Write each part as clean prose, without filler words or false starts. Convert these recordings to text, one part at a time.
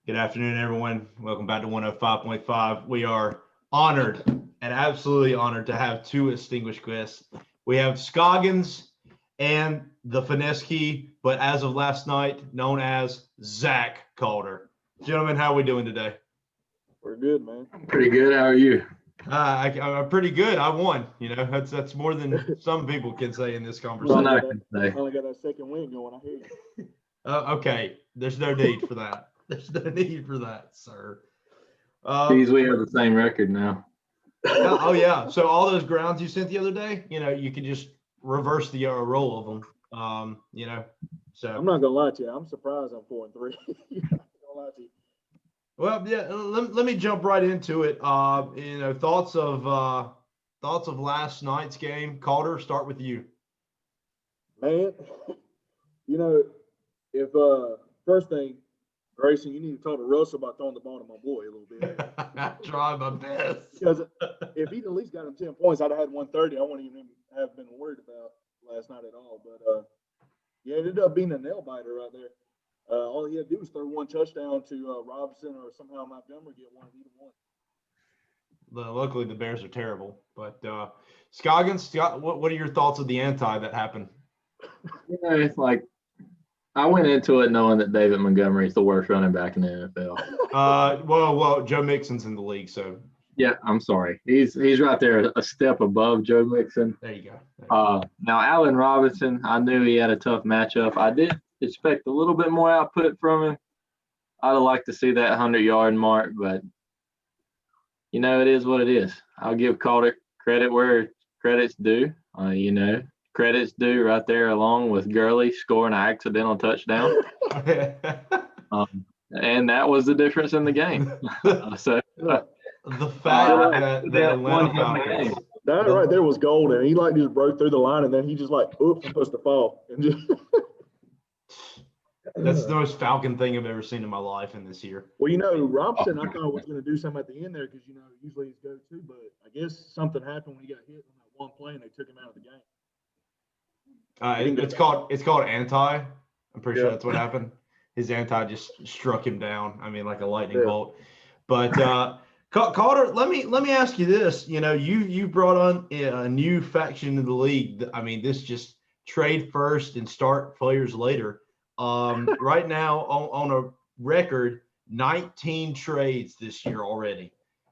Good afternoon, everyone. Welcome back to 105.5. We are honored and absolutely honored to have two distinguished guests. We have Scoggins and the finesse key, but as of last night, known as Zach Caulder. Gentlemen, how are we doing today? We're good, man. Pretty good. How are you? I'm pretty good. I won. That's more than some people can say in this Well, conversation. I can say. Finally got that second win going. I hear you. Okay, there's no need for that. There's no need for that, sir. Geez, we have the same record now. Oh yeah. So all those grounds you sent the other day, you could just reverse the roll of them. So I'm not gonna lie to you. I'm surprised I'm 4-3. I'm not gonna lie to you. well, yeah. Let me jump right into it. Thoughts of last night's game. Calder, start with you. Man, if first thing, Grayson, you need to talk to Russell about throwing the ball to my boy a little bit. Try my best. Because if he'd at least got him 10 points, I'd have had 130. I wouldn't even have been worried about last night at all. But yeah, it ended up being a nail biter right there. All he had to do was throw one touchdown to Robinson or somehow Montgomery get one of either one. Luckily, the Bears are terrible. But Scoggins, what are your thoughts of the anti that happened? It's like I went into it knowing that David Montgomery is the worst running back in the NFL. Well, Joe Mixon's in the league, so Yeah, I'm sorry. He's right there a step above Joe Mixon. there you go. Now, Allen Robinson, I knew he had a tough matchup. I did expect a little bit more output from him. I'd have liked to see that 100-yard mark, but it is what it is. I'll give Calder credit where credit's due. Credit's due right there along with Gurley scoring an accidental touchdown. And that was the difference in the game. The fact that Atlanta Falcons. That right there was golden. He just broke through the line and then he just oops, I'm supposed to fall. And just That's the most Falcon thing I've ever seen in my life in this year. Well, Robinson, I thought was going to do something at the end there because usually he's go-to, but I guess something happened when he got hit on that one play and they took him out of the game. It's called anti. I'm pretty sure that's what happened. His anti just struck him down. I mean, like a lightning bolt. But Calder, let me ask you this. You brought on a new faction in the league. I mean, this just trade first and start players later. Right now on a record, 19 trades this year already.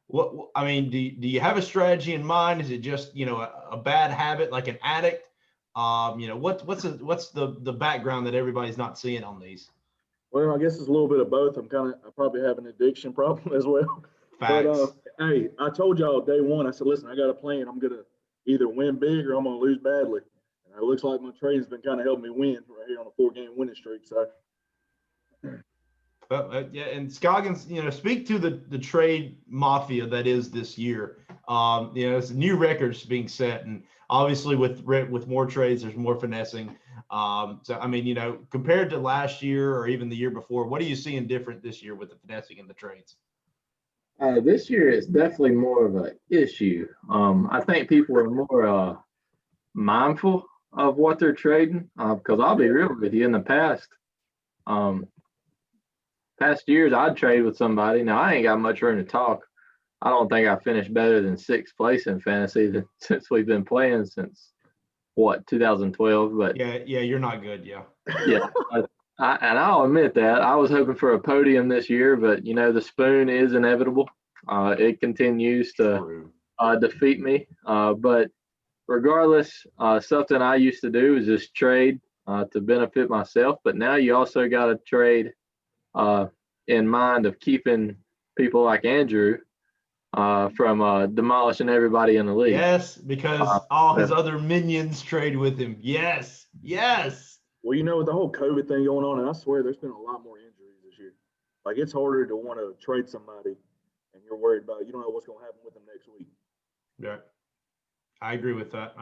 Do you have a strategy in mind? Is it just a bad habit like an addict? What's the background that everybody's not seeing on these? Well, I guess it's a little bit of both. I probably have an addiction problem as well. Facts. But hey, I told y'all day one, I said, listen, I got a plan. I'm gonna either win big or I'm gonna lose badly. And it looks like my trading's been kind of helping me win right here on a 4-game winning streak. So Yeah, and Scoggins, speak to the trade mafia that is this year. It's new records being set, and obviously with more trades, there's more finessing. Compared to last year or even the year before, what are you seeing different this year with the finessing and the trades? This year it's definitely more of an issue. I think people are more mindful of what they're trading because I'll be real with you. In the past years, I'd trade with somebody. Now, I ain't got much room to talk. I don't think I finished better than 6th place in fantasy since we've been playing since, 2012. But yeah, you're not good, yeah. Yeah, and I'll admit that. I was hoping for a podium this year, but, the spoon is inevitable. It continues to defeat me. But regardless, something I used to do is just trade to benefit myself. But now you also got to trade in mind of keeping people like Andrew from demolishing everybody in the league. Yes, because all his other minions trade with him. Yes. Well, with the whole COVID thing going on, and I swear there's been a lot more injuries this year. Like, it's harder to want to trade somebody and you're worried about you don't know what's going to happen with them next week. Yeah. I agree with that.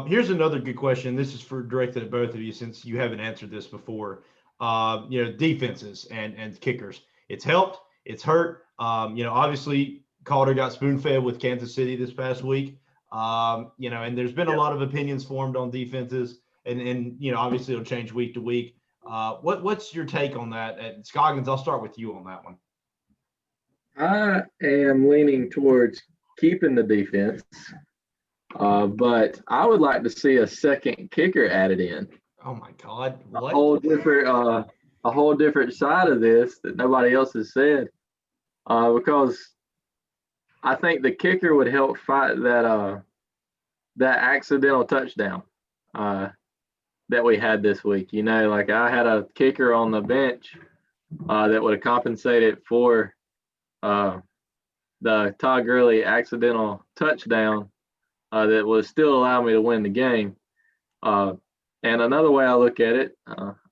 Here's another good question. This is directed at both of you since you haven't answered this before. Defenses and kickers. It's helped. It's hurt. Obviously Calder got spoon-fed with Kansas City this past week. And there's been a lot of opinions formed on defenses, and obviously it'll change week to week. What's your take on that? And Scoggins, I'll start with you on that one. I am leaning towards keeping the defense, but I would like to see a second kicker added in. Oh my God! What? A whole different side of this that nobody else has said, because I think the kicker would help fight that accidental touchdown that we had this week. You know, like I had a kicker on the bench that would have compensated for the Todd Gurley accidental touchdown that would still allow me to win the game. And another way I look at it,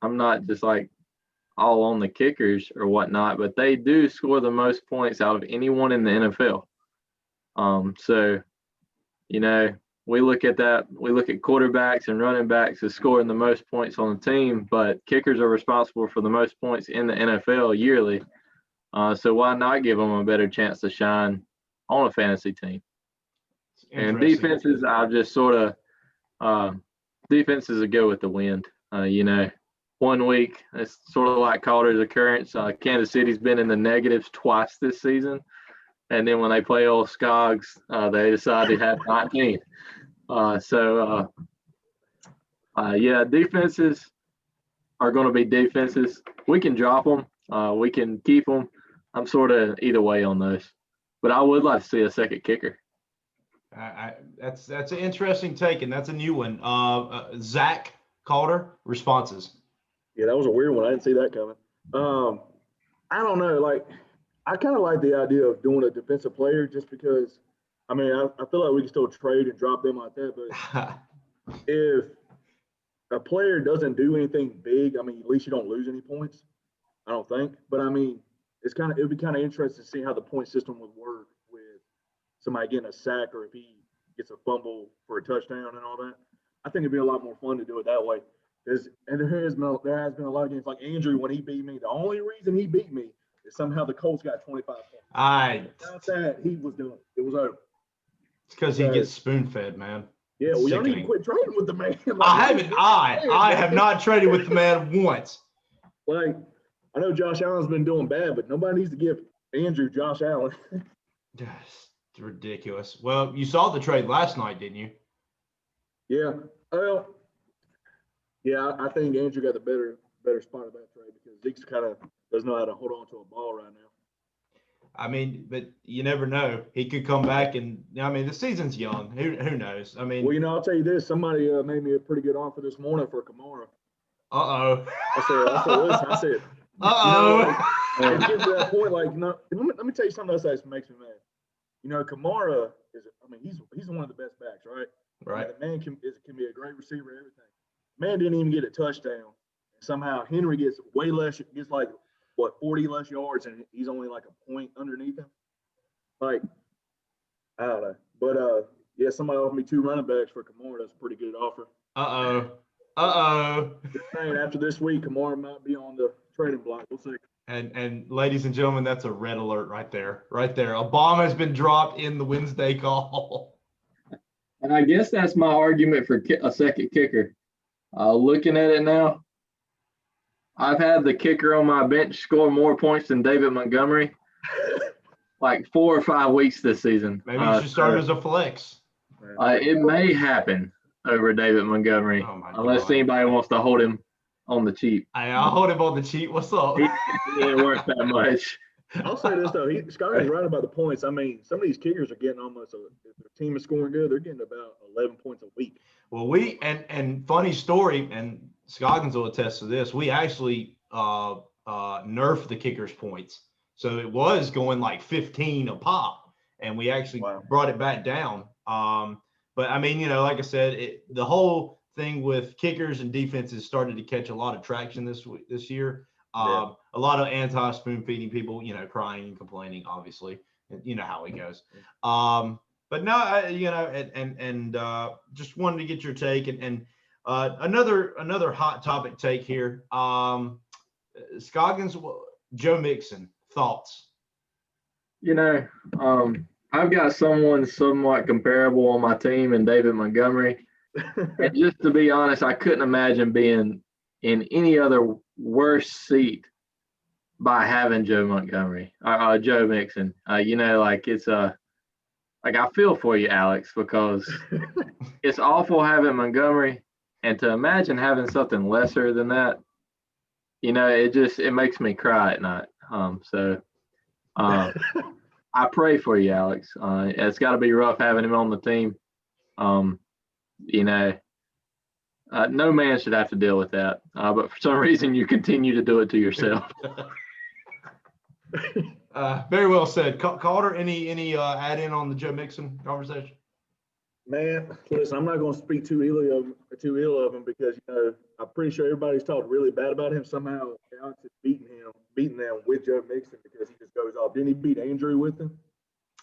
I'm not just like all on the kickers or whatnot, but they do score the most points out of anyone in the NFL. So, you know, we look at that. We look at quarterbacks and running backs as scoring the most points on the team, but kickers are responsible for the most points in the NFL yearly. So why not give them a better chance to shine on a fantasy team? And defenses, I've just sort of defenses will go with the wind. You know, 1 week, it's sort of like Calder's occurrence. Kansas City's been in the negatives twice this season. And then when they play old Scogs, they decide to have 19. Yeah, defenses are going to be defenses. We can drop them. We can keep them. I'm sort of either way on those. But I would like to see a second kicker. That's an interesting take, and that's a new one. Zach Caulder, responses. Yeah, that was a weird one. I didn't see that coming. I don't know. Like, I kind of like the idea of doing a defensive player just because, I mean, I feel like we can still trade and drop them like that. But if a player doesn't do anything big, I mean, at least you don't lose any points, I don't think. But, I mean, it would be kind of interesting to see how the point system would work with somebody getting a sack or if he gets a fumble for a touchdown and all that. I think it'd be a lot more fun to do it that way. And there has been a lot of games like Andrew when he beat me. The only reason he beat me is somehow the Colts got 25 points. Without that, he was done. It was over. It's because he gets spoon-fed, man. Yeah, well, y'all need to quit trading with the man. Like, I have not traded with the man once. Like, I know Josh Allen's been doing bad, but nobody needs to give Andrew Josh Allen. It's ridiculous. Well, you saw the trade last night, didn't you? Yeah. Well, yeah, I think Andrew got the better spot of that trade because Zeke's kind of doesn't know how to hold on to a ball right now. I mean, but you never know. He could come back and I mean, the season's young. Who knows? I mean, well, you know, I'll tell you this. Somebody made me a pretty good offer this morning for Kamara. Uh-oh. I said, uh-oh. You know, it gets to that point, like, you know, let me tell you something else that makes me mad. You know, Kamara he's one of the best backs, right? Right. The man can be a great receiver, everything. Man didn't even get a touchdown. Somehow Henry gets way less, gets like 40 less yards, and he's only like a point underneath him. Like, I don't know. But yeah, somebody offered me 2 running backs for Kamara. That's a pretty good offer. Just saying, after this week, Kamara might be on the trading block. We'll see. And ladies and gentlemen, that's a red alert right there. Right there. A bomb has been dropped in the Wednesday call. And I guess that's my argument for a second kicker. Looking at it now, I've had the kicker on my bench score more points than David Montgomery like 4 or 5 weeks this season. Maybe you should start as a flex. It may happen over David Montgomery unless anybody wants to hold him on the cheap. I'll hold him on the cheap. What's up? He ain't worth that much. I'll say this, though. Scott is right about the points. I mean, some of these kickers are getting almost if their team is scoring good, they're getting about 11 points a week. Well, and funny story, and Scoggins will attest to this, we actually nerfed the kickers' points. So it was going like 15 a pop, and we actually brought it back down. But, I mean, you know, like I said, the whole thing with kickers and defenses started to catch a lot of traction this year. A lot of anti-spoon feeding people, you know, crying and complaining, obviously. You know how it goes. But no, you know, and just wanted to get your take and another hot topic take here. Scoggins, Joe Mixon, thoughts? You know, I've got someone somewhat comparable on my team in David Montgomery. And just to be honest, I couldn't imagine being in any other worse seat by having Joe Montgomery or Joe Mixon. Like it's like I feel for you, Alex, because it's awful having Montgomery, and to imagine having something lesser than that, it makes me cry at night. I pray for you, Alex. It's got to be rough having him on the team. No man should have to deal with that, but for some reason you continue to do it to yourself. Very well said. Caulder, any add in on the Joe Mixon conversation? Man, listen, I'm not going to speak too ill of him because I'm pretty sure everybody's talked really bad about him. Somehow Alex is beating them with Joe Mixon because he just goes off. Didn't he beat Andrew with him?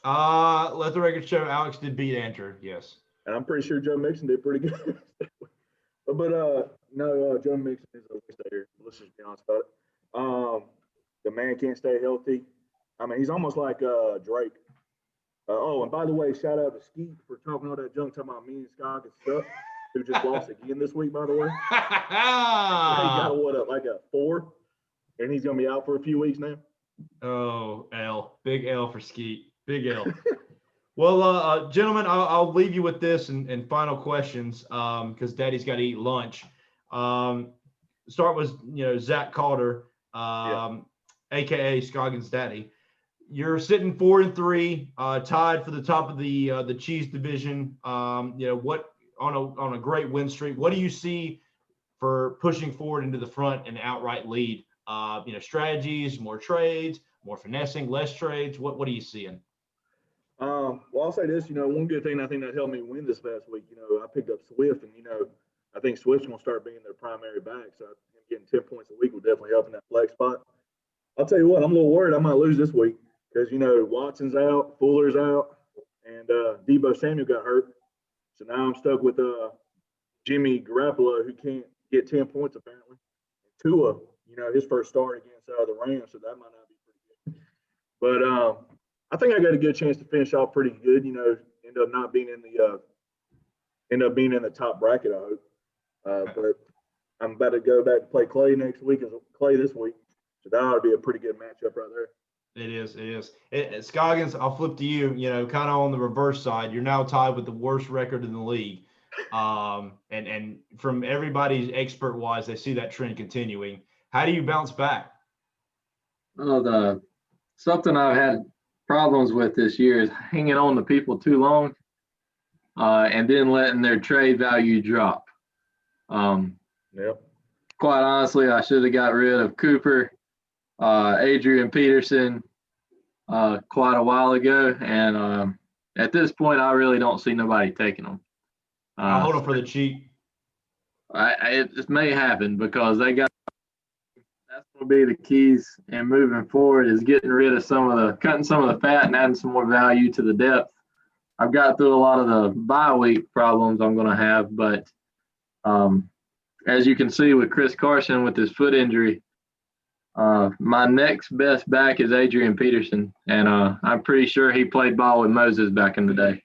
Let the record show Alex did beat Andrew. Yes, and I'm pretty sure Joe Mixon did pretty good. but no, Joe Mixon is a waste here. Let's just be honest about it. The man can't stay healthy. I mean, he's almost like Drake. And by the way, shout out to Skeet for talking all that junk, talking about me and Scoggins stuff, who just lost again this week, by the way. He got like a 4, and he's going to be out for a few weeks now. Oh, L. Big L for Skeet. Big L. Well, gentlemen, I'll leave you with this and final questions because Daddy's got to eat lunch. Start with, Zach Caulder, a.k.a. Scoggins Daddy. You're sitting 4-3, tied for the top of the cheese division. What on a great win streak? What do you see for pushing forward into the front and outright lead? Strategies, more trades, more finessing, less trades. What are you seeing? Well, I'll say this. One good thing I think that helped me win this past week. I picked up Swift, and I think Swift's gonna start being their primary back. So him getting 10 points a week will definitely help in that flex spot. I'll tell you what, I'm a little worried I might lose this week. Because, Watson's out, Fuller's out, and Deebo Samuel got hurt. So now I'm stuck with Jimmy Garoppolo, who can't get 10 points apparently. Tua, his first start against the Rams, so that might not be pretty good. But I think I got a good chance to finish off pretty good. End up being in the top bracket, I hope. But I'm about to go back to play Clay this week. So that ought to be a pretty good matchup right there. It is. Scoggins, I'll flip to you, kind of on the reverse side. You're now tied with the worst record in the league. And from everybody's expert wise, they see that trend continuing. How do you bounce back? Well, something I've had problems with this year is hanging on to people too long and then letting their trade value drop. Yep. Quite honestly, I should have got rid of Cooper, Adrian Peterson quite a while ago, and at this point, I really don't see nobody taking them. I'll hold them for the cheap. It may happen because that's going to be the keys in moving forward is getting rid of cutting some of the fat and adding some more value to the depth. I've got through a lot of the bye week problems I'm going to have, but as you can see with Chris Carson with his foot injury, my next best back is Adrian Peterson, and I'm pretty sure he played ball with Moses back in the day.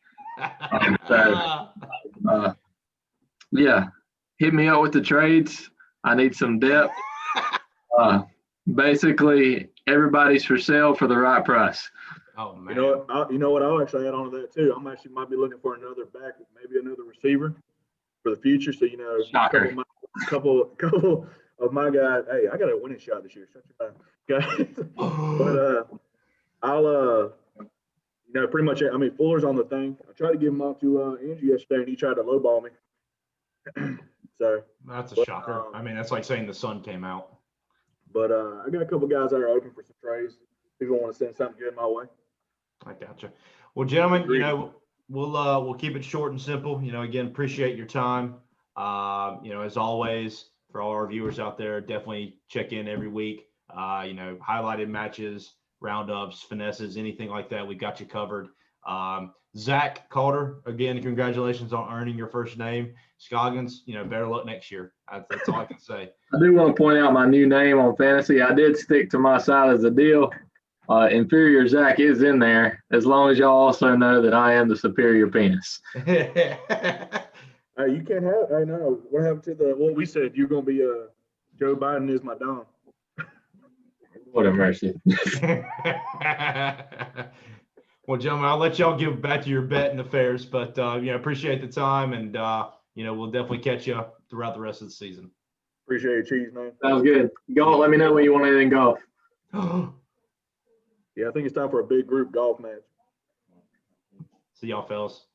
Hit me up with the trades. I need some depth. Basically, everybody's for sale for the right price. Oh man! You know what? I'll actually add on to that too. I'm actually might be looking for another back, maybe another receiver for the future. So Shocker. couple of my guys. Hey, I got a winning shot this year. Shut your mouth, guys. But I'll pretty much. I mean, Fuller's on the thing. I tried to give him off to Andrew yesterday, and he tried to lowball me. So that's a shocker. I mean, that's like saying the sun came out. But I got a couple guys that are open for some trades. People want to send something good my way. I gotcha. Well, gentlemen, we'll keep it short and simple. Again, appreciate your time. As always, for all our viewers out there, definitely check in every week. Highlighted matches, roundups, finesses, anything like that, we got you covered. Zach Caulder, again, congratulations on earning your first name. Scoggins, better luck next year. That's all I can say. I do want to point out my new name on fantasy. I did stick to my side of the deal. Inferior Zach is in there, as long as y'all also know that I am the superior penis. You can't have. I know what happened to what we said. You're going to be Joe Biden is my Don. What a mercy. Well, gentlemen, I'll let y'all give back to your betting affairs, but appreciate the time, and we'll definitely catch you throughout the rest of the season. Appreciate your cheese, man. Sounds good. Golf, let me know when you want anything golf. Yeah, I think it's time for a big group golf match. See y'all, fellas.